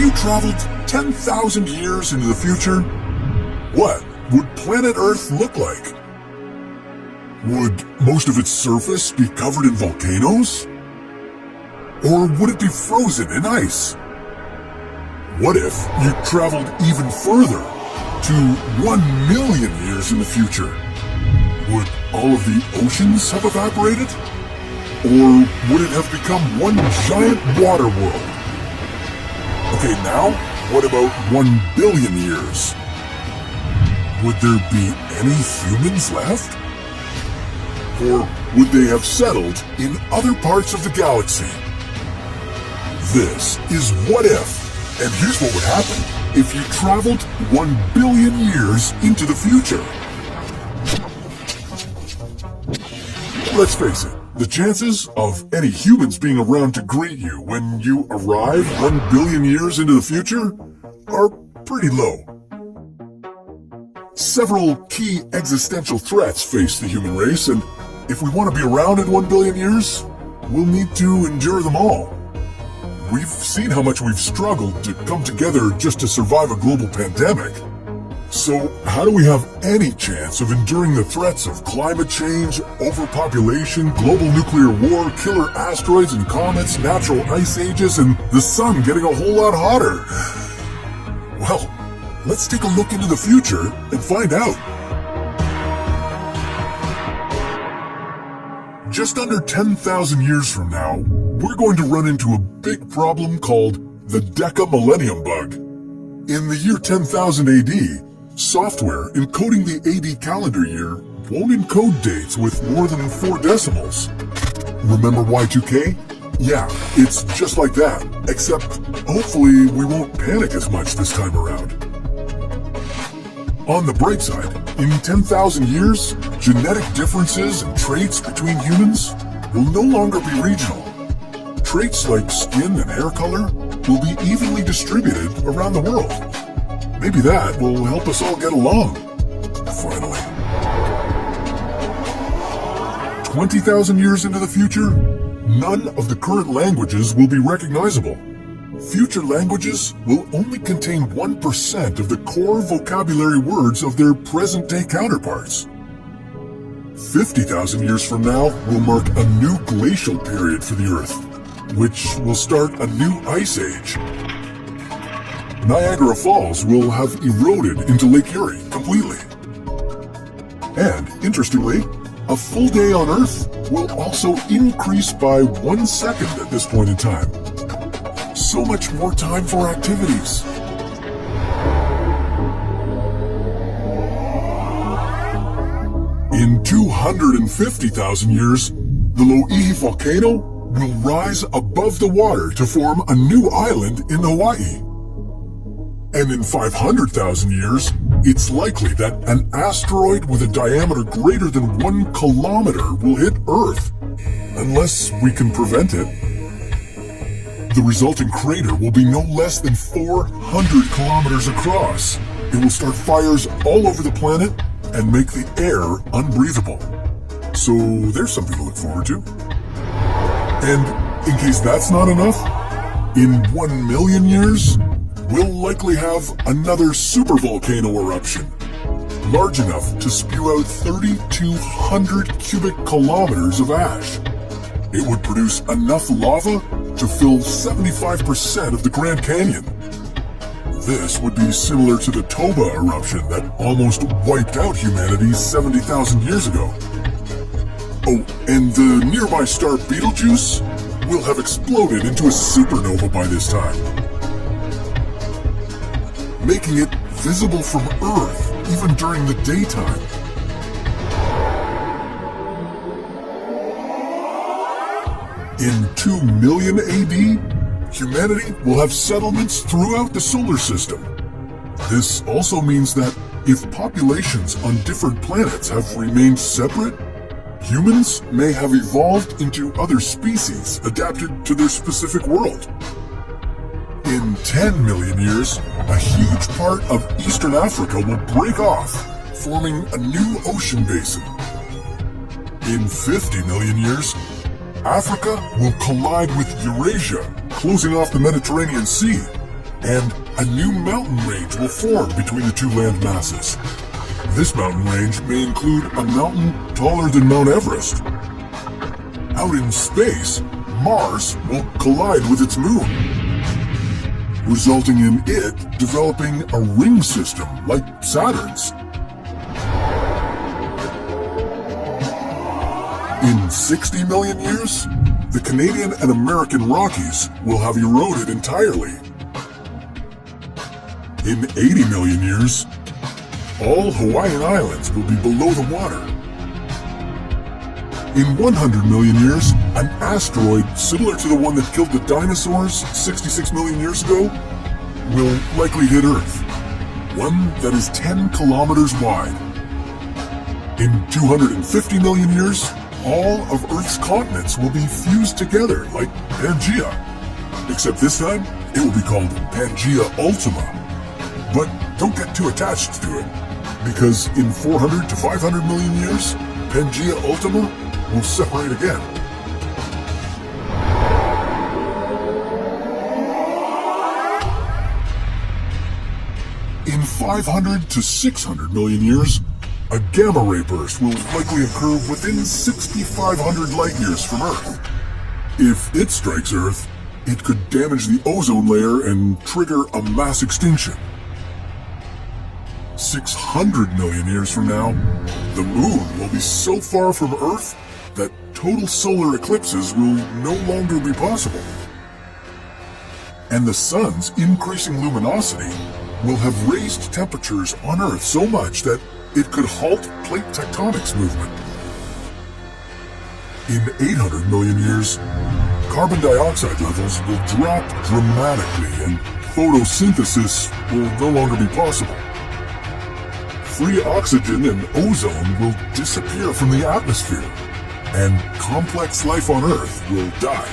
you traveled 10,000 years into the future, what would planet Earth look like? Would most of its surface be covered in volcanoes? Or would it be frozen in ice? What if you traveled even further, to 1 million years in the future? Would all of the oceans have evaporated? Or would it have become one giant water world? Okay, now, what about 1 billion years? Would there be any humans left? Or would they have settled in other parts of the galaxy? This is What If, and here's what would happen if you traveled 1 billion years into the future. Let's face it, the chances of any humans being around to greet you when you arrive 1 billion years into the future are pretty low. Several key existential threats face the human race, and if we want to be around in 1 billion years, we'll need to endure them all. We've seen how much we've struggled to come together just to survive a global pandemic. So how do we have any chance of enduring the threats of climate change, overpopulation, global nuclear war, killer asteroids and comets, natural ice ages, and the sun getting a whole lot hotter? Well, let's take a look into the future and find out. Just under 10,000 years from now, we're going to run into a big problem called the Deca Millennium Bug. In the year 10,000 AD, software encoding the AD calendar year won't encode dates with more than 4 decimals. Remember Y2K? Yeah, it's just like that, except hopefully we won't panic as much this time around. On the bright side, in 10,000 years, genetic differences and traits between humans will no longer be regional. Traits like skin and hair color will be evenly distributed around the world. Maybe that will help us all get along, finally. 20,000 years into the future, none of the current languages will be recognizable. Future languages will only contain 1% of the core vocabulary words of their present-day counterparts. 50,000 years from now will mark a new glacial period for the Earth, which will start a new ice age. Niagara Falls will have eroded into Lake Erie completely. And, interestingly, a full day on Earth will also increase by 1 second at this point in time. So much more time for activities. In 250,000 years, the Loihi volcano will rise above the water to form a new island in Hawaii. And in 500,000 years, it's likely that an asteroid with a diameter greater than 1 kilometer will hit Earth, unless we can prevent it. The resulting crater will be no less than 400 kilometers across. It will start fires all over the planet and make the air unbreathable. So there's something to look forward to. And in case that's not enough, in 1 million years, we'll likely have another supervolcano eruption, large enough to spew out 3,200 cubic kilometers of ash. It would produce enough lava to fill 75% of the Grand Canyon. This would be similar to the Toba eruption that almost wiped out humanity 70,000 years ago. Oh, and the nearby star Betelgeuse will have exploded into a supernova by this time, making it visible from Earth even during the daytime. In 2 million AD, humanity will have settlements throughout the solar system. This also means that if populations on different planets have remained separate, humans may have evolved into other species adapted to their specific world. In 10 million years, a huge part of Eastern Africa will break off, forming a new ocean basin. In 50 million years, Africa will collide with Eurasia, closing off the Mediterranean Sea, and a new mountain range will form between the two land masses. This mountain range may include a mountain taller than Mount Everest. Out in space, Mars will collide with its moon, resulting in it developing a ring system like Saturn's. In 60 million years, the Canadian and American Rockies will have eroded entirely. In 80 million years, all Hawaiian Islands will be below the water. In 100 million years, an asteroid similar to the one that killed the dinosaurs 66 million years ago will likely hit Earth, one that is 10 kilometers wide. In 250 million years, all of Earth's continents will be fused together like Pangea, except this time it will be called Pangea Ultima. But don't get too attached to it, because in 400 to 500 million years, Pangea Ultima will separate again. In 500 to 600 million years, a gamma ray burst will likely occur within 6,500 light years from Earth. If it strikes Earth, it could damage the ozone layer and trigger a mass extinction. 600 million years from now, the moon will be so far from Earth that total solar eclipses will no longer be possible. And the sun's increasing luminosity will have raised temperatures on Earth so much that it could halt plate tectonics movement. In 800 million years, carbon dioxide levels will drop dramatically and photosynthesis will no longer be possible. Free oxygen and ozone will disappear from the atmosphere, and complex life on Earth will die.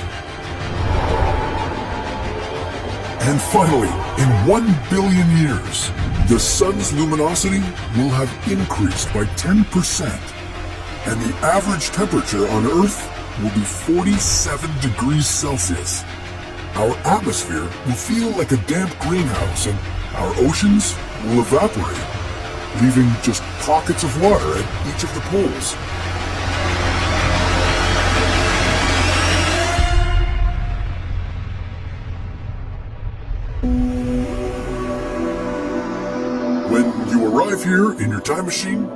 And finally, in 1 billion years, the sun's luminosity will have increased by 10%, and the average temperature on Earth will be 47 degrees Celsius. Our atmosphere will feel like a damp greenhouse, and our oceans will evaporate, leaving just pockets of water at each of the poles. When you arrive here in your time machine,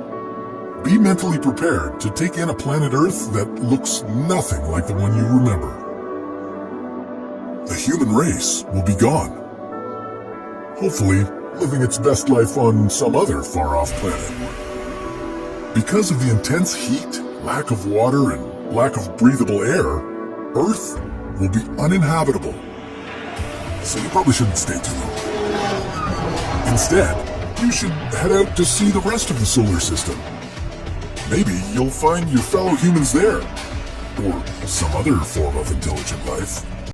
be mentally prepared to take in a planet Earth that looks nothing like the one you remember. The human race will be gone, hopefully living its best life on some other far-off planet. Because of the intense heat, lack of water, and lack of breathable air, Earth will be uninhabitable. So you probably shouldn't stay too long. Instead, you should head out to see the rest of the solar system. Maybe you'll find your fellow humans there, or some other form of intelligent life.